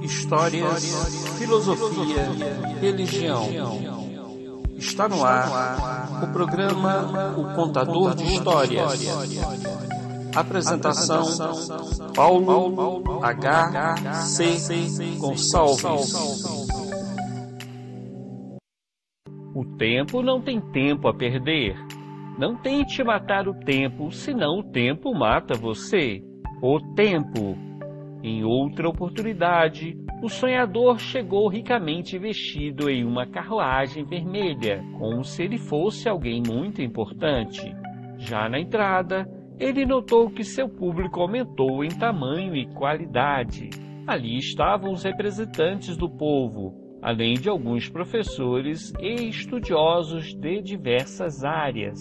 histórias, filosofia, religião. Está no ar o programa O Contador de Histórias. Apresentação: Paulo H.C. Gonçalves. O tempo não tem tempo a perder. Não tente matar o tempo, senão o tempo mata você. O tempo. Em outra oportunidade, o sonhador chegou ricamente vestido em uma carruagem vermelha, como se ele fosse alguém muito importante. Já na entrada, ele notou que seu público aumentou em tamanho e qualidade. Ali estavam os representantes do povo, além de alguns professores e estudiosos de diversas áreas.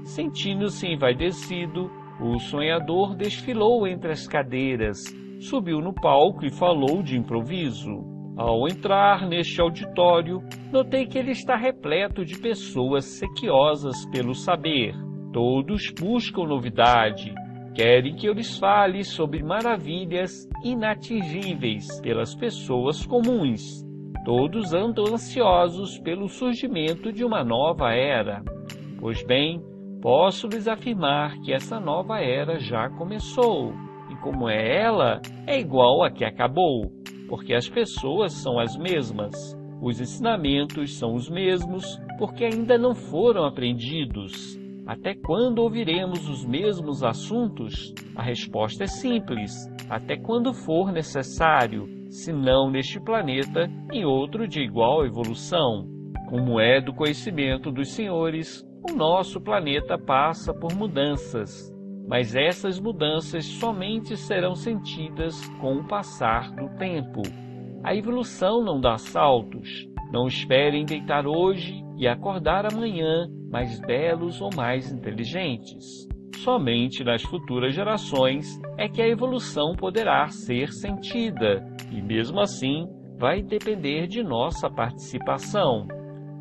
Sentindo-se envaidecido, o sonhador desfilou entre as cadeiras, subiu no palco e falou de improviso. Ao entrar neste auditório, notei que ele está repleto de pessoas sequiosas pelo saber. Todos buscam novidade, querem que eu lhes fale sobre maravilhas inatingíveis pelas pessoas comuns. Todos andam ansiosos pelo surgimento de uma nova era. Pois bem, posso lhes afirmar que essa nova era já começou. E como é ela, é igual a que acabou, porque as pessoas são as mesmas. Os ensinamentos são os mesmos, porque ainda não foram aprendidos. Até quando ouviremos os mesmos assuntos? A resposta é simples: até quando for necessário, se não neste planeta, em outro de igual evolução. Como é do conhecimento dos senhores, o nosso planeta passa por mudanças, mas essas mudanças somente serão sentidas com o passar do tempo. A evolução não dá saltos. Não esperem deitar hoje e acordar amanhã mais belos ou mais inteligentes. Somente nas futuras gerações é que a evolução poderá ser sentida, e mesmo assim vai depender de nossa participação.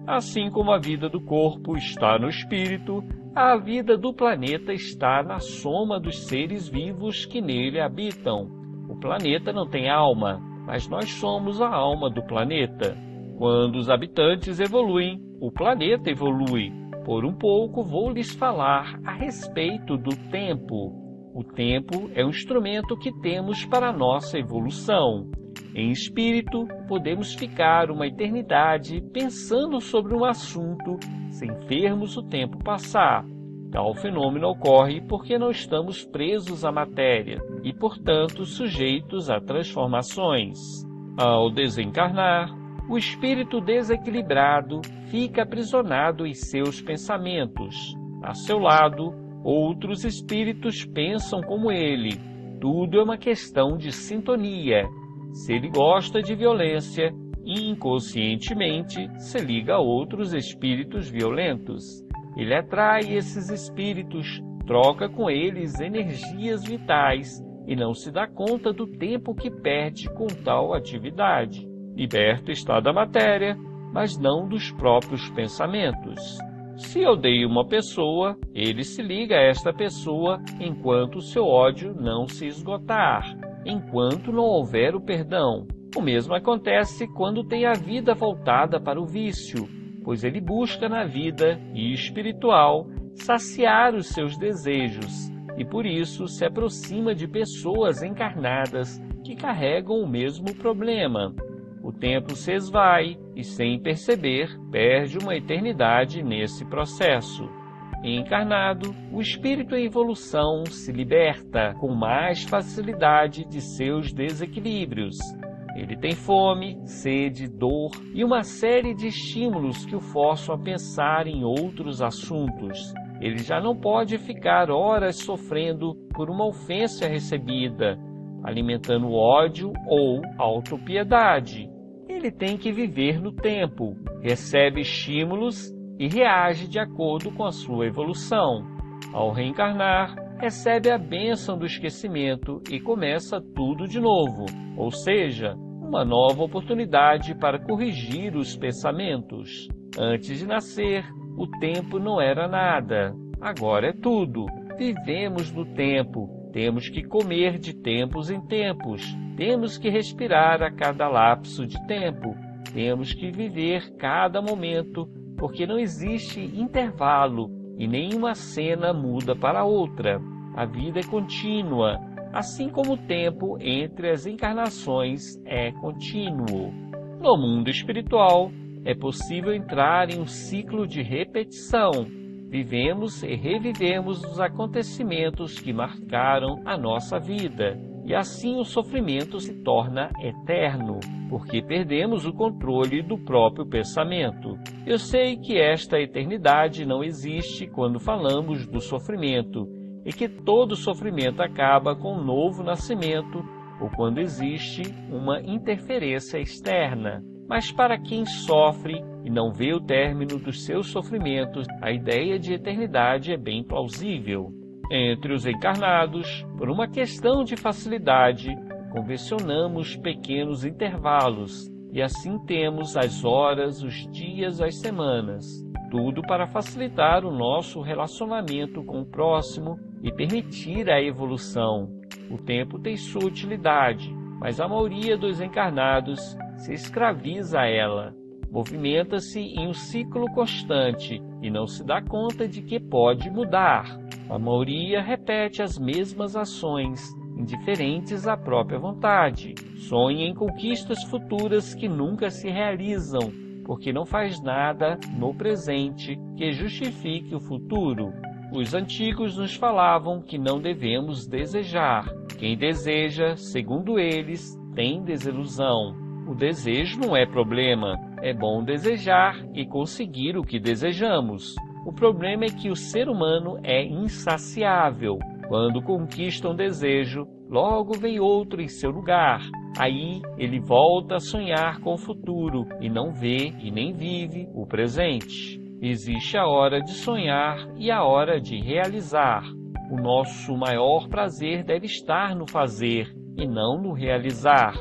Assim como a vida do corpo está no espírito, a vida do planeta está na soma dos seres vivos que nele habitam. O planeta não tem alma, mas nós somos a alma do planeta. Quando os habitantes evoluem, o planeta evolui. Por um pouco vou lhes falar a respeito do tempo. O tempo é um instrumento que temos para a nossa evolução. Em espírito, podemos ficar uma eternidade pensando sobre um assunto sem vermos o tempo passar. Tal fenômeno ocorre porque não estamos presos à matéria e, portanto, sujeitos a transformações. Ao desencarnar, o espírito desequilibrado fica aprisionado em seus pensamentos. A seu lado, outros espíritos pensam como ele. Tudo é uma questão de sintonia. Se ele gosta de violência, inconscientemente se liga a outros espíritos violentos. Ele atrai esses espíritos, troca com eles energias vitais e não se dá conta do tempo que perde com tal atividade. Liberto está da matéria, mas não dos próprios pensamentos. Se odeia uma pessoa, ele se liga a esta pessoa enquanto seu ódio não se esgotar, enquanto não houver o perdão. O mesmo acontece quando tem a vida voltada para o vício, pois ele busca na vida espiritual saciar os seus desejos e por isso se aproxima de pessoas encarnadas que carregam o mesmo problema. O tempo se esvai e, sem perceber, perde uma eternidade nesse processo. Encarnado, o espírito em evolução se liberta com mais facilidade de seus desequilíbrios. Ele tem fome, sede, dor e uma série de estímulos que o forçam a pensar em outros assuntos. Ele já não pode ficar horas sofrendo por uma ofensa recebida, alimentando ódio ou autopiedade. Ele tem que viver no tempo, recebe estímulos e reage de acordo com a sua evolução. Ao reencarnar, recebe a bênção do esquecimento e começa tudo de novo, ou seja, uma nova oportunidade para corrigir os pensamentos. Antes de nascer, o tempo não era nada, agora é tudo. Vivemos no tempo temos que comer de tempos em tempos, temos que respirar a cada lapso de tempo, temos que viver cada momento, porque não existe intervalo e nenhuma cena muda para outra. A vida é contínua, assim como o tempo entre as encarnações é contínuo. No mundo espiritual, é possível entrar em um ciclo de repetição. Vivemos e revivemos os acontecimentos que marcaram a nossa vida, e assim o sofrimento se torna eterno, porque perdemos o controle do próprio pensamento. Eu sei que esta eternidade não existe quando falamos do sofrimento, e que todo sofrimento acaba com um novo nascimento, ou quando existe uma interferência externa. Mas para quem sofre e não vê o término dos seus sofrimentos, a ideia de eternidade é bem plausível. Entre os encarnados, por uma questão de facilidade, convencionamos pequenos intervalos, e assim temos as horas, os dias, as semanas, tudo para facilitar o nosso relacionamento com o próximo e permitir a evolução. O tempo tem sua utilidade, mas a maioria dos encarnados se escraviza a ela, movimenta-se em um ciclo constante e não se dá conta de que pode mudar. A maioria repete as mesmas ações, indiferentes à própria vontade. Sonha em conquistas futuras que nunca se realizam, porque não faz nada no presente que justifique o futuro. Os antigos nos falavam que não devemos desejar. Quem deseja, segundo eles, tem desilusão. O desejo não é problema. É bom desejar e conseguir o que desejamos. O problema é que o ser humano é insaciável. Quando conquista um desejo, logo vem outro em seu lugar. Aí ele volta a sonhar com o futuro e não vê e nem vive o presente. Existe a hora de sonhar e a hora de realizar. O nosso maior prazer deve estar no fazer e não no realizar.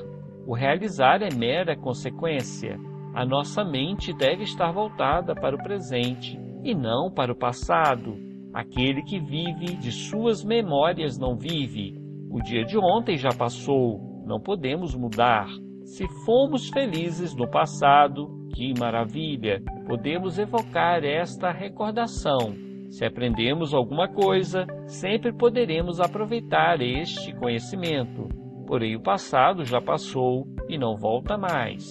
O realizar é mera consequência. A nossa mente deve estar voltada para o presente e não para o passado. Aquele que vive de suas memórias não vive. O dia de ontem já passou, não podemos mudar. Se fomos felizes no passado, que maravilha! Podemos evocar esta recordação. Se aprendemos alguma coisa, sempre poderemos aproveitar este conhecimento. Porém, o passado já passou e não volta mais.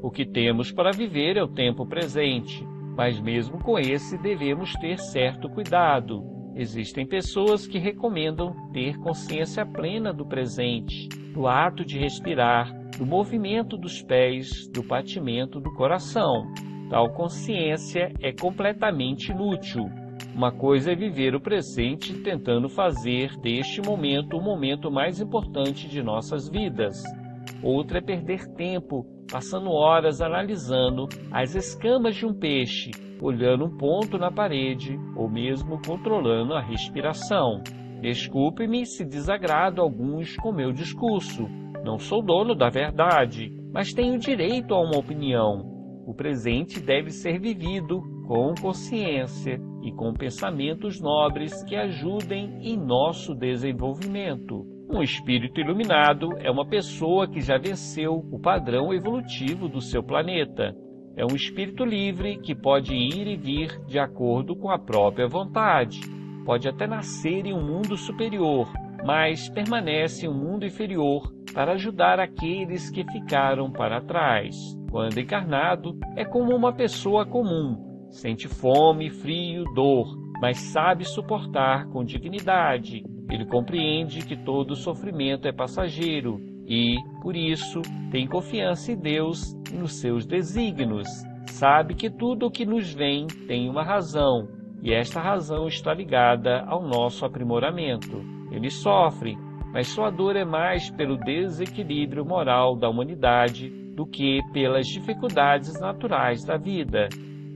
O que temos para viver é o tempo presente, mas mesmo com esse devemos ter certo cuidado. Existem pessoas que recomendam ter consciência plena do presente, do ato de respirar, do movimento dos pés, do batimento do coração. Tal consciência é completamente inútil. Uma coisa é viver o presente tentando fazer deste momento o momento mais importante de nossas vidas. Outra é perder tempo, passando horas analisando as escamas de um peixe, olhando um ponto na parede ou mesmo controlando a respiração. Desculpe-me se desagrado alguns com meu discurso. Não sou dono da verdade, mas tenho direito a uma opinião. O presente deve ser vivido com consciência e com pensamentos nobres que ajudem em nosso desenvolvimento. Um espírito iluminado é uma pessoa que já venceu o padrão evolutivo do seu planeta. É um espírito livre que pode ir e vir de acordo com a própria vontade. Pode até nascer em um mundo superior, mas permanece em um mundo inferior para ajudar aqueles que ficaram para trás. Quando encarnado, é como uma pessoa comum. Sente fome, frio, dor, mas sabe suportar com dignidade. Ele compreende que todo sofrimento é passageiro e, por isso, tem confiança em Deus e nos seus desígnios. Sabe que tudo o que nos vem tem uma razão, e esta razão está ligada ao nosso aprimoramento. Ele sofre, mas sua dor é mais pelo desequilíbrio moral da humanidade do que pelas dificuldades naturais da vida.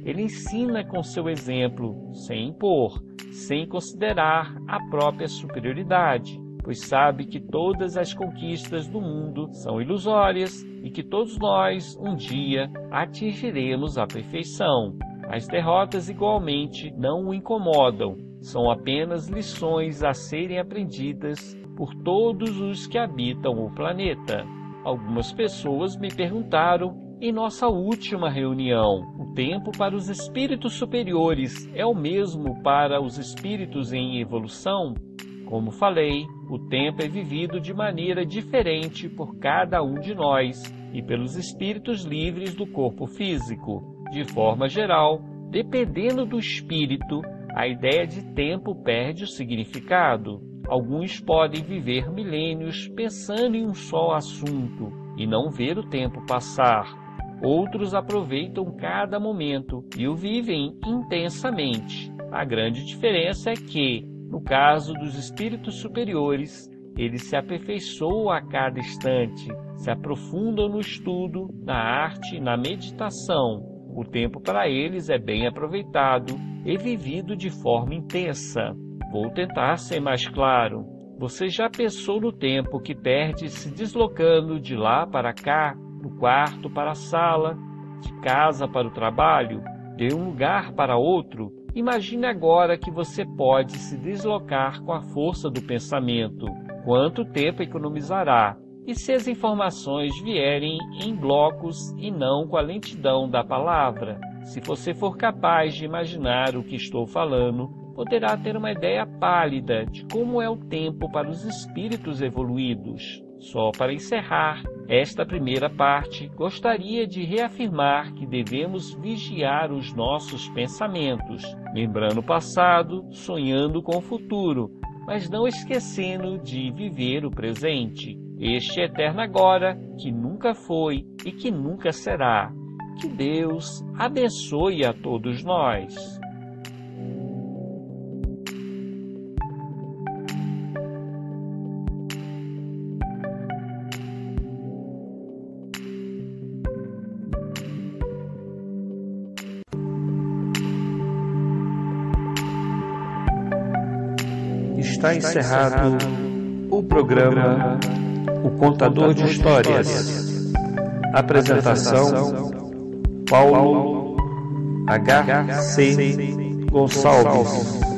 Ele ensina com seu exemplo, sem impor, sem considerar a própria superioridade, pois sabe que todas as conquistas do mundo são ilusórias e que todos nós, um dia, atingiremos a perfeição. As derrotas, igualmente, não o incomodam, são apenas lições a serem aprendidas por todos os que habitam o planeta. Algumas pessoas me perguntaram em nossa última reunião: o tempo para os espíritos superiores é o mesmo para os espíritos em evolução? Como falei, o tempo é vivido de maneira diferente por cada um de nós e pelos espíritos livres do corpo físico. De forma geral, dependendo do espírito, a ideia de tempo perde o significado. Alguns podem viver milênios pensando em um só assunto e não ver o tempo passar. Outros aproveitam cada momento e o vivem intensamente. A grande diferença é que, no caso dos espíritos superiores, eles se aperfeiçoam a cada instante, se aprofundam no estudo, na arte, na meditação. O tempo para eles é bem aproveitado e vivido de forma intensa. Vou tentar ser mais claro. Você já pensou no tempo que perde se deslocando de lá para cá, do quarto para a sala, de casa para o trabalho, de um lugar para outro? Imagine agora que você pode se deslocar com a força do pensamento. Quanto tempo economizará? E se as informações vierem em blocos e não com a lentidão da palavra? Se você for capaz de imaginar o que estou falando, poderá ter uma ideia pálida de como é o tempo para os espíritos evoluídos. Só para encerrar esta primeira parte, gostaria de reafirmar que devemos vigiar os nossos pensamentos, lembrando o passado, sonhando com o futuro, mas não esquecendo de viver o presente. Este eterno agora, que nunca foi e que nunca será. Que Deus abençoe a todos nós. Está encerrado o programa O Contador de Histórias. Apresentação: Paulo H.C. Gonçalves.